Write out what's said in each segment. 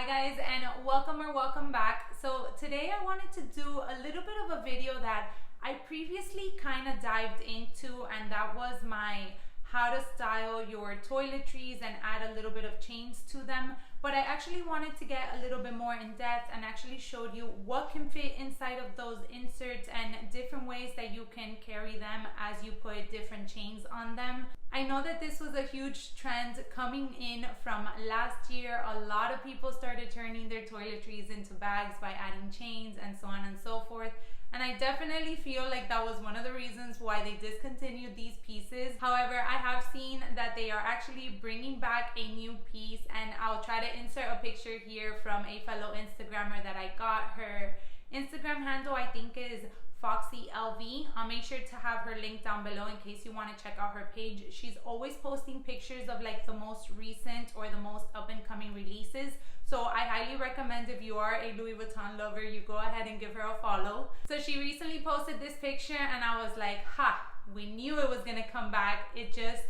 guys, and welcome back. So today I wanted to do a little bit of a video that I previously kind of dived into, and that was my how to style your toiletries and add a little bit of chains to them. But I actually wanted to get a little bit more in depth and actually showed you what can fit inside of those inserts and different ways that you can carry them as you put different chains on them. I know that this was a huge trend coming in from last year. A lot of people started turning their toiletries into bags by adding chains and so on and so forth. And I definitely feel like that was one of the reasons why they discontinued these pieces. However, I have seen that they are actually bringing back a new piece, and I'll try to insert a picture here from a fellow Instagrammer that I got. Her Instagram handle I think is FoxyLV. I'll make sure to have her link down below in case you want to check out her page. She's always posting pictures of like the most recent or the most up and coming releases. So I highly recommend, if you are a Louis Vuitton lover, you go ahead and give her a follow. So she recently posted this picture and I was like, ha, we knew it was gonna come back. It just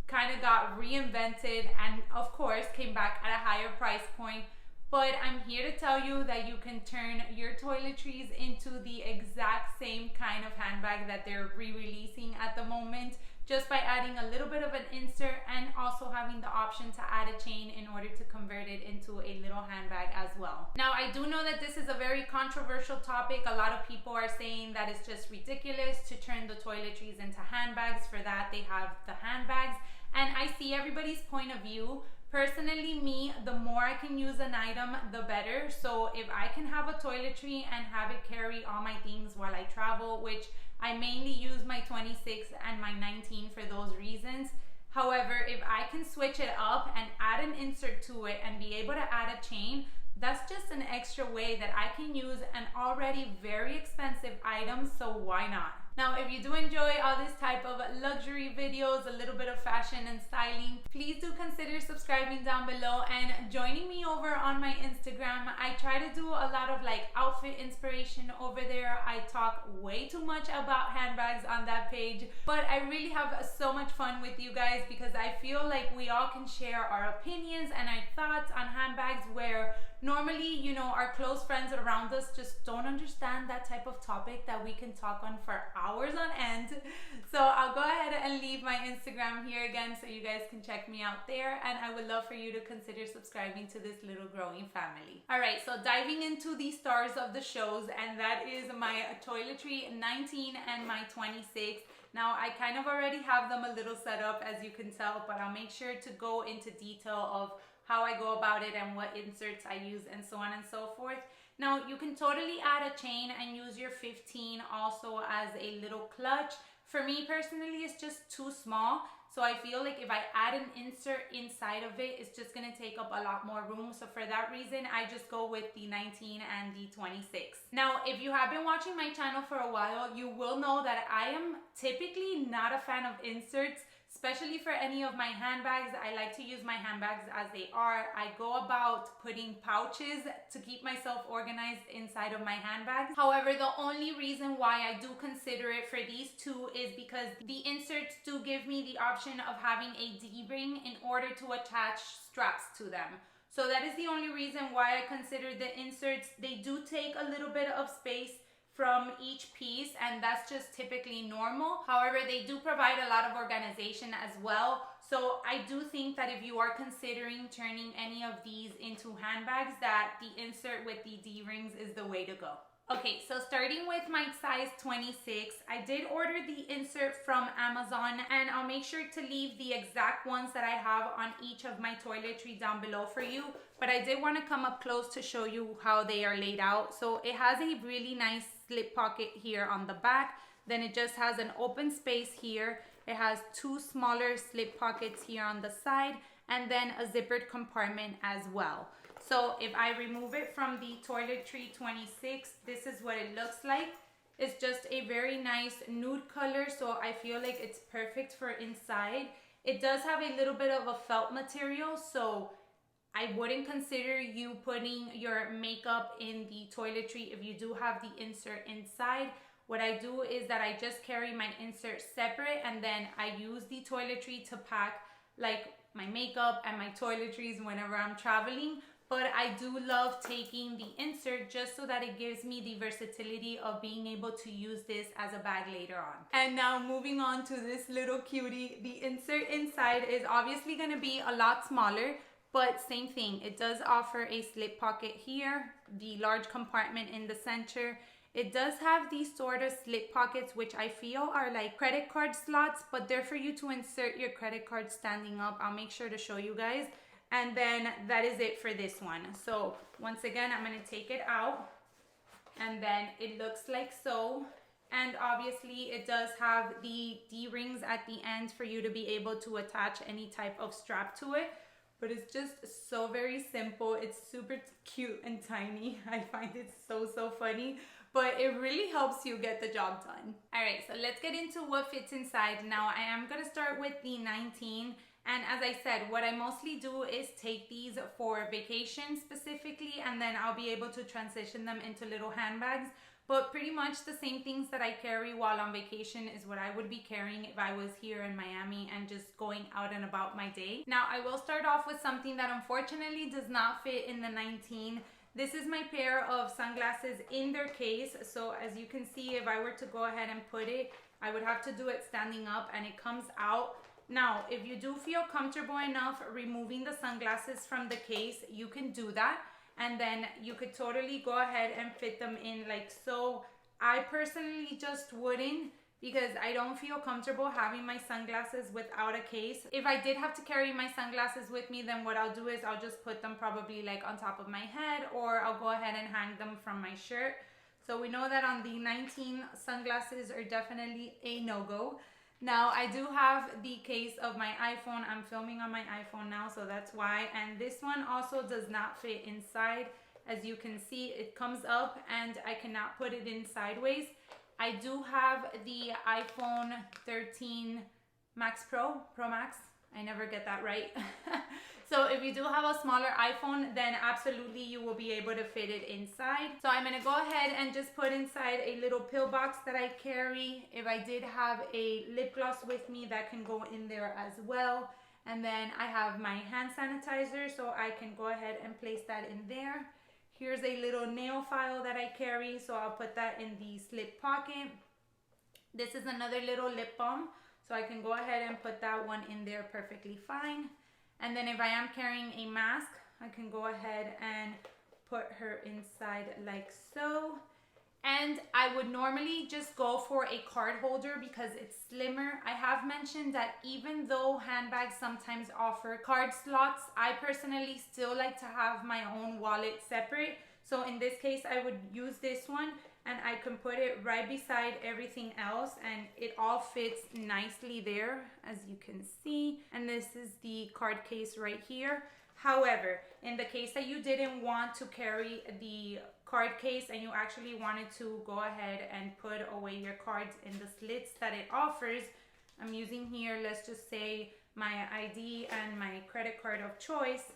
kind of got reinvented and of course came back at a higher price point. But I'm here to tell you that you can turn your toiletries into the exact same kind of handbag that they're re-releasing at the moment, just by adding a little bit of an insert and also having the option to add a chain in order to convert it into a little handbag as well. Now, I do know that this is a very controversial topic. A lot of people are saying that it's just ridiculous to turn the toiletries into handbags. For that, they have the handbags. And I see everybody's point of view. Personally, me, the more I can use an item, the better. So if I can have a toiletry and have it carry all my things while I travel, which I mainly use my 26 and my 19 for those reasons. However, if I can switch it up and add an insert to it and be able to add a chain, that's just an extra way that I can use an already very expensive item, so why not? Now, if you do enjoy all this type of luxury videos, a little bit of fashion and styling, please do consider subscribing down below and joining me over on my Instagram. I try to do a lot of like outfit inspiration over there. I talk way too much about handbags on that page, but I really have so much fun with you guys because I feel like we all can share our opinions and our thoughts on handbags, where normally, you know, our close friends around us just don't understand that type of topic that we can talk on for hours on end. So I'll go ahead and leave my Instagram here again so you guys can check me out there, and I would love for you to consider subscribing to this little growing family. All right, so diving into the stars of the shows, and that is my Toiletry 19 and my 26. Now, I kind of already have them a little set up, as you can tell, but I'll make sure to go into detail of how I go about it and what inserts I use and so on and so forth. Now, you can totally add a chain and use your 15 also as a little clutch. For me personally, it's just too small. So I feel like if I add an insert inside of it, it's just gonna take up a lot more room. So for that reason, I just go with the 19 and the 26. Now, if you have been watching my channel for a while, you will know that I am typically not a fan of inserts, especially for any of my handbags. I like to use my handbags as they are. I go about putting pouches to keep myself organized inside of my handbags. However, the only reason why I do consider it for these two is because the inserts do give me the option of having a D-ring in order to attach straps to them. So that is the only reason why I consider the inserts. They do take a little bit of space from each piece, and that's just typically normal. However, they do provide a lot of organization as well. So I do think that if you are considering turning any of these into handbags, that the insert with the D-rings is the way to go. Okay, so starting with my size 26, I did order the insert from Amazon, and I'll make sure to leave the exact ones that I have on each of my toiletry down below for you. But I did want to come up close to show you how they are laid out. So it has a really nice slip pocket here on the back. Then it just has an open space here. It has two smaller slip pockets here on the side, and then a zippered compartment as well. So if I remove it from the Toiletry 26, this is what it looks like. It's just a very nice nude color, so I feel like it's perfect for inside. It does have a little bit of a felt material, so I wouldn't consider you putting your makeup in the toiletry if you do have the insert inside. What I do is that I just carry my insert separate, and then I use the toiletry to pack like my makeup and my toiletries whenever I'm traveling. but I do love taking the insert just so that it gives me the versatility of being able to use this as a bag later on. And now moving on to this little cutie, the insert inside is obviously going to be a lot smaller, but same thing, it does offer a slip pocket here, the large compartment in the center. It does have these sort of slip pockets, which I feel are like credit card slots, but they're for you to insert your credit card standing up. I'll make sure to show you guys. And then that is it for this one. So once again, I'm going to take it out, and then it looks like so. And obviously it does have the D-rings at the end for you to be able to attach any type of strap to it. But it's just so very simple. It's super cute and tiny. I find it so funny, but it really helps you get the job done. All right, so let's get into what fits inside. Now I am gonna start with the 19. And as I said, what I mostly do is take these for vacation specifically, and then I'll be able to transition them into little handbags. But pretty much the same things that I carry while on vacation is what I would be carrying if I was here in Miami and just going out and about my day. Now I will start off with something that unfortunately does not fit in the 19. This is my pair of sunglasses in their case. So as you can see, if I were to go ahead and put it, I would have to do it standing up, and it comes out. Now, if you do feel comfortable enough removing the sunglasses from the case, you can do that. And then you could totally go ahead and fit them in like so. I personally just wouldn't, because I don't feel comfortable having my sunglasses without a case. If I did have to carry my sunglasses with me, then what I'll do is I'll just put them probably like on top of my head, or I'll go ahead and hang them from my shirt. So we know that on the 19, sunglasses are definitely a no-go. Now I do have the case of my iPhone. I'm filming on my iPhone now, so that's why. And this one also does not fit inside. As you can see, it comes up and I cannot put it in sideways. I do have the iPhone 13 Max Pro Max. I never get that right. So if you do have a smaller iPhone, then absolutely you will be able to fit it inside. So I'm gonna go ahead and just put inside a little pill box that I carry. If I did have a lip gloss with me, that can go in there as well. And then I have my hand sanitizer, so I can go ahead and place that in there. Here's a little nail file that I carry, so I'll put that in the slip pocket. This is another little lip balm, so I can go ahead and put that one in there perfectly fine. And then if I am carrying a mask, I can go ahead and put her inside like so. And I would normally just go for a card holder because it's slimmer. I have mentioned that even though handbags sometimes offer card slots, I personally still like to have my own wallet separate. So in this case, I would use this one, and I can put it right beside everything else, and it all fits nicely there, as you can see. And this is the card case right here. However, in the case that you didn't want to carry the card case and you actually wanted to go ahead and put away your cards in the slits that it offers, I'm using here, let's just say my ID and my credit card of choice.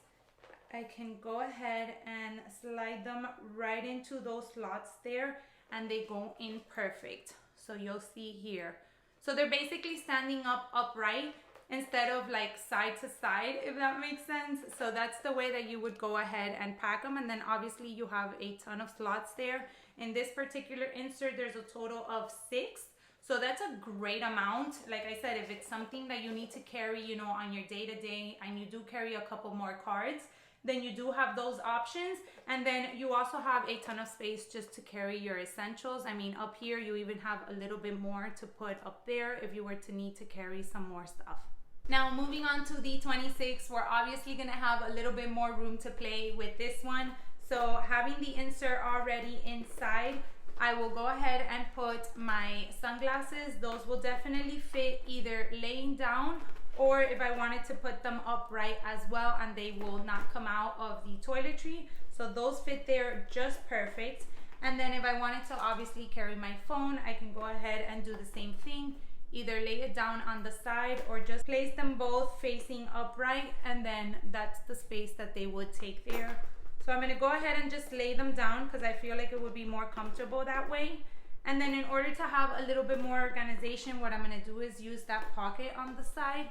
I can go ahead and slide them right into those slots there, and they go in perfect. So you'll see here. So they're basically standing up upright instead of like side to side, if that makes sense. So that's the way that you would go ahead and pack them. And then obviously you have a ton of slots there. In this particular insert, there's a total of 6. So that's a great amount. Like I said, if it's something that you need to carry, you know, on your day-to-day, and you do carry a couple more cards, then you do have those options. And then you also have a ton of space just to carry your essentials. I mean, up here, you even have a little bit more to put up there if you were to need to carry some more stuff. Now, moving on to the 26, we're obviously gonna have a little bit more room to play with this one. So having the insert already inside, I will go ahead and put my sunglasses. Those will definitely fit either laying down, or if I wanted to put them upright as well, and they will not come out of the toiletry. So those fit there just perfect. And then if I wanted to obviously carry my phone, I can go ahead and do the same thing. Either lay it down on the side or just place them both facing upright, and then that's the space that they would take there. So I'm gonna go ahead and just lay them down because I feel like it would be more comfortable that way. And then in order to have a little bit more organization, what I'm gonna do is use that pocket on the side.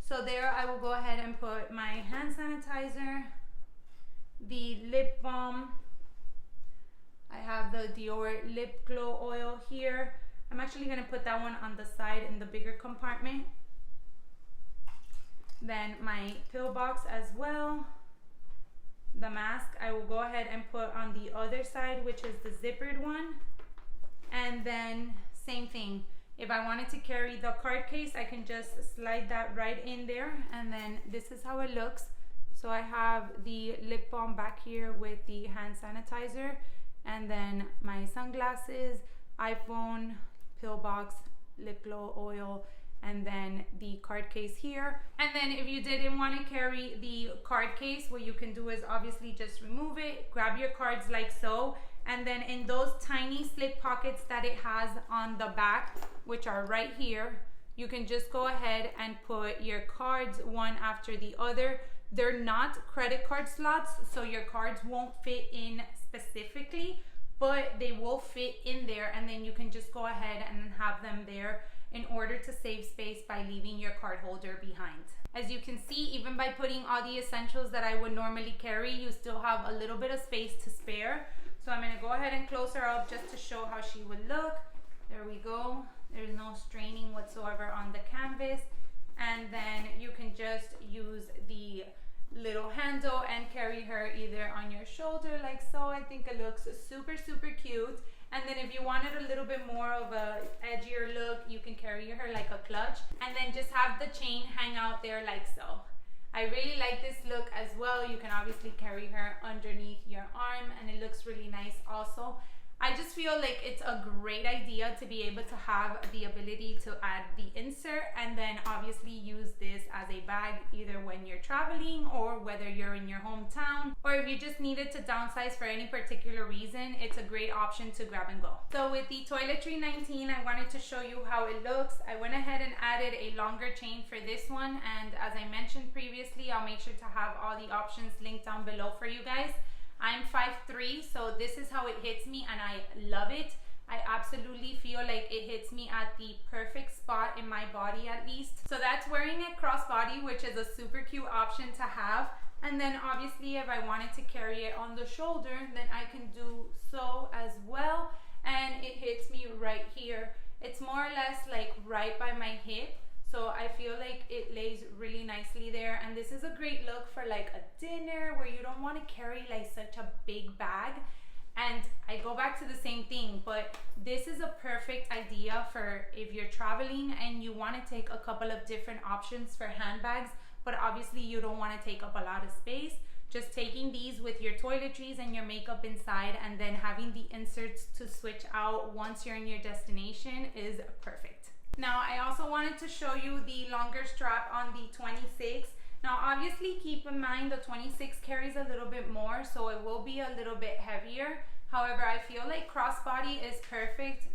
So there I will go ahead and put my hand sanitizer, the lip balm. I have the Dior Lip Glow Oil here. I'm actually gonna put that one on the side in the bigger compartment. Then my pill box as well. The mask I will go ahead and put on the other side, which is the zippered one. And then same thing. If I wanted to carry the card case, I can just slide that right in there. And then this is how it looks. So I have the lip balm back here with the hand sanitizer, and then my sunglasses, iPhone, pill box, lip glow oil, and then the card case here. And then if you didn't want to carry the card case, what you can do is obviously just remove it, grab your cards like so, and then in those tiny slip pockets that it has on the back, which are right here, you can just go ahead and put your cards one after the other. They're not credit card slots, so your cards won't fit in specifically, but they will fit in there, and then you can just go ahead and have them there in order to save space by leaving your card holder behind. As you can see, even by putting all the essentials that I would normally carry, you still have a little bit of space to spare. So I'm gonna go ahead and close her up just to show how she would look. There we go. There's no straining whatsoever on the canvas. And then you can just use the little handle and carry her either on your shoulder like so. I think it looks super, super cute. And then if you wanted a little bit more of a edgier look, you can carry her like a clutch and then just have the chain hang out there like so. I really like this look as well. You can obviously carry her underneath your arm and it looks really nice also. I just feel like it's a great idea to be able to have the ability to add the insert and then obviously use this as a bag either when you're traveling or whether you're in your hometown, or if you just needed to downsize for any particular reason, it's a great option to grab and go. So with the Toiletry 19, I wanted to show you how it looks. I went ahead and added a longer chain for this one, and as I mentioned previously, I'll make sure to have all the options linked down below for you guys. I'm 5'3", so this is how it hits me and I love it. I absolutely feel like it hits me at the perfect spot in my body at least. So that's wearing it crossbody, which is a super cute option to have. And then obviously if I wanted to carry it on the shoulder, then I can do so as well. And it hits me right here. It's more or less like right by my hip. So I feel like it lays really nicely there, and this is a great look for like a dinner where you don't want to carry like such a big bag. And I go back to the same thing, but this is a perfect idea for if you're traveling and you want to take a couple of different options for handbags, but obviously you don't want to take up a lot of space. Just taking these with your toiletries and your makeup inside and then having the inserts to switch out once you're in your destination is perfect. Now, I also wanted to show you the longer strap on the 26. Now, obviously, keep in mind the 26 carries a little bit more, so it will be a little bit heavier. However, I feel like crossbody is perfect,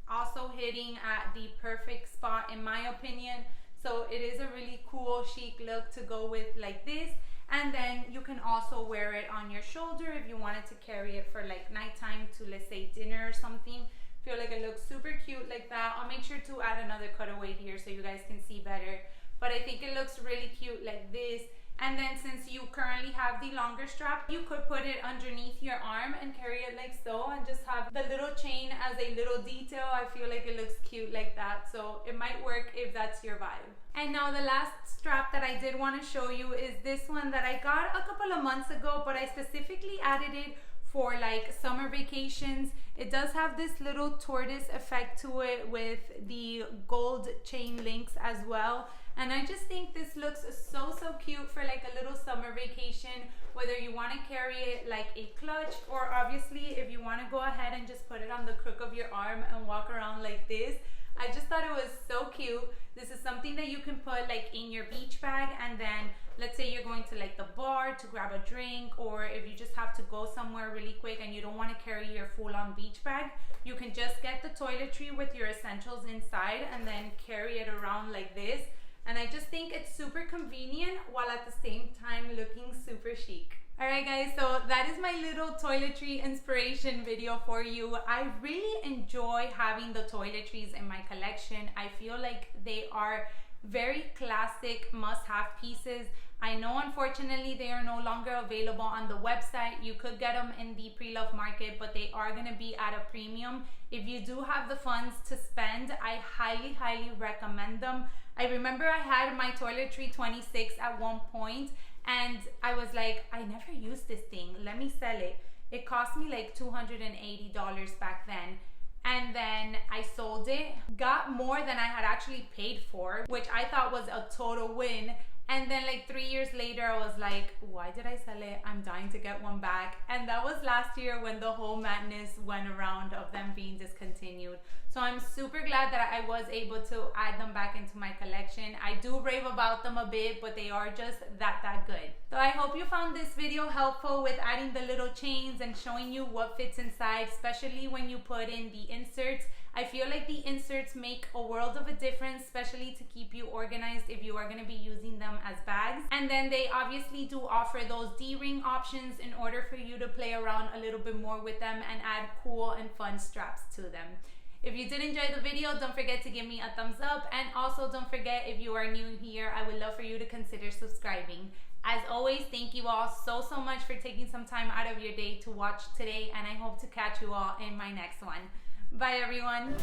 also hitting at the perfect spot in my opinion. So it is a really cool, chic look to go with like this. And then you can also wear it on your shoulder if you wanted to carry it for like nighttime to, let's say, dinner or something. Feel like it looks super cute like that. I'll make sure to add another cutaway here so you guys can see better, but I think it looks really cute like this. And then since you currently have the longer strap, you could put it underneath your arm and carry it like so and just have the little chain as a little detail. I feel like it looks cute like that, so it might work if that's your vibe. And now the last strap that I did want to show you is this one that I got a couple of months ago, but I specifically added it for like summer vacations. It does have this little tortoise effect to it with the gold chain links as well. And I just think this looks so cute for like a little summer vacation, whether you want to carry it like a clutch, or obviously if you want to go ahead and just put it on the crook of your arm and walk around like this. I just thought it was so cute. This is something that you can put like in your beach bag, and then let's say you're going to like the bar to grab a drink, or if you just have to go somewhere really quick and you don't want to carry your full-on beach bag, you can just get the toiletry with your essentials inside and then carry it around like this. And I just think it's super convenient while at the same time looking super chic. Alright guys, so that is my little toiletry inspiration video for you. I really enjoy having the toiletries in my collection. I feel like they are Very classic must-have pieces. I know unfortunately they are no longer available on the website. You could get them in the pre-love market, but they are going to be at a premium. If you do have the funds to spend, I highly recommend them. I remember I had my Toiletry 26 at one point, and I was like, I never used this thing, let me sell it. It cost me like $280 back then. And then I sold it, got more than I had actually paid for, which I thought was a total win. And then like 3 years later, I was like, why did I sell it? I'm dying to get one back. And that was last year when the whole madness went around of them being discontinued. So I'm super glad that I was able to add them back into my collection. I do rave about them a bit, but they are just that good. So I hope you found this video helpful with adding the little chains and showing you what fits inside, especially when you put in the inserts. I feel like the inserts make a world of a difference, especially to keep you organized if you are going to be using them as bags. And then they obviously do offer those D-ring options in order for you to play around a little bit more with them and add cool and fun straps to them. If you did enjoy the video, don't forget to give me a thumbs up, and also don't forget, if you are new here, I would love for you to consider subscribing. As always, thank you all so much for taking some time out of your day to watch today, and I hope to catch you all in my next one. Bye everyone.